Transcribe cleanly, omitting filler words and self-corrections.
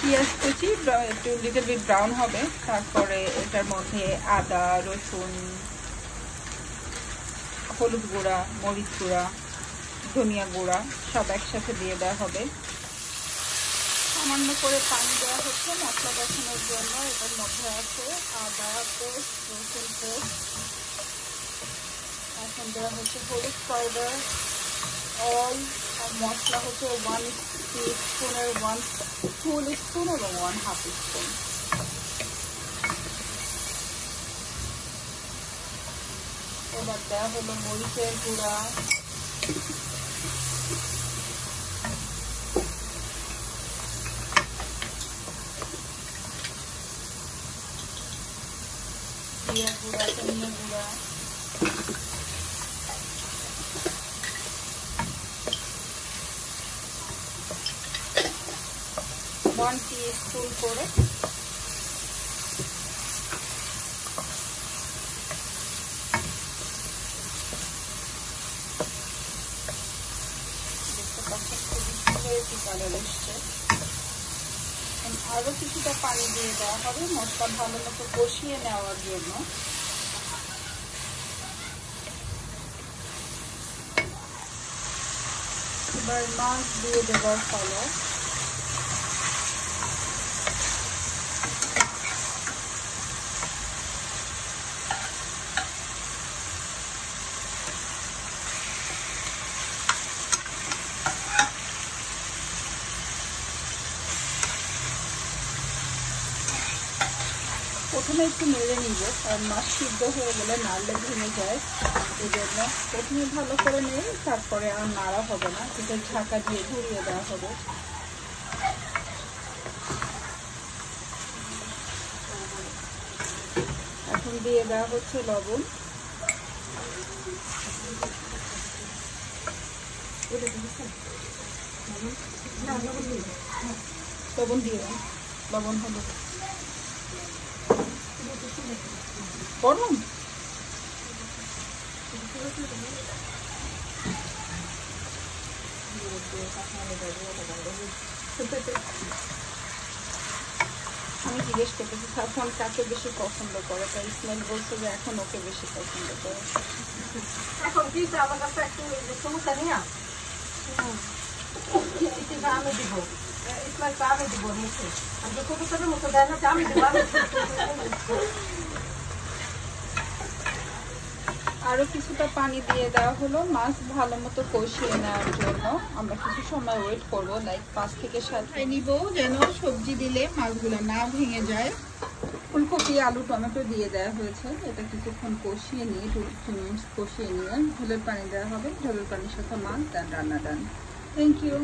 পেঁয়াজ কুচি একটু লিটল বিট ব্রাউন হবে, তারপরে এটার মধ্যে আদা, রসুন, হলুদ গুঁড়া, মরিচ গুঁড়া, ধনিয়া গুঁড়া সব একসাথে দিয়ে দেওয়া হবে। সামান্য করে পানি দেওয়া হচ্ছে মশলা কষানোর জন্য। এটার মধ্যে আছে আদা পেস্ট, রসুন পেস্ট, এখন দেওয়া হচ্ছে হলুদ পাউডার, অল মশলা হচ্ছে 1 টিস্পুনের 1 ফুল স্পুন এবং 1/2 স্পুন। এবার দেওয়া হলো মরিচের গুঁড়া, জিরা গুঁড়া, ধনিয়া গুঁড়া, 1 টিস্পুন করে আরো কিছুটা পানি দিয়ে দেওয়া হবে মশলা ভালো মতো কষিয়ে নেওয়ার জন্য। এবার মাছ দিয়ে দেওয়ার ফলে প্রথমে একটু নেড়ে নিব, কারণ মাছ সিদ্ধ হয়ে গেলে নাড়লে ভেঙে যায়। এই জন্য প্রথমে ভালো করে নেড়ে তারপরে আর নাড়া হবে না, সেটা ঢাকা দিয়ে ঘুরিয়ে দেওয়া হবে। এখন দিয়ে দেওয়া হচ্ছে লবণ, লবণ দিয়ে দেন, লবণ হলো গরম। আমি জিজ্ঞেস করতেছি সাফওয়ান কাকে বেশি পছন্দ করে, তাই ইসমাইল বলছে যে এখন ওকে বেশি পছন্দ করে। এখন কি আমার কাছে একটু সমস্যা নেই, আমি দিব ইসমাইল, আমি দিব মুখে, আমি ছোট ছোট মুখে দেয় না, আমি দিব। আরো কিছুটা পানি দিয়ে দেওয়া হলো মাছ ভালো মতো কষিয়ে নেওয়ার জন্য। আমরা কিছু সময় ওয়েট করব, লাইক 5 থেকে 7 মিনিট নিব, যেন সবজি দিলে মাছগুলো না ভেঙে যায়। ফুলকপি, আলু, টমেটো দিয়ে দেওয়া হয়েছে। এটা কিছুক্ষণ কষিয়ে নিয়ে 2 মিনিট কষিয়ে নিয়ে ঝোলের পানি দেওয়া হবে। ঝোলের পানির সাথে মাছ দেন, রান্না ডান। Thank you.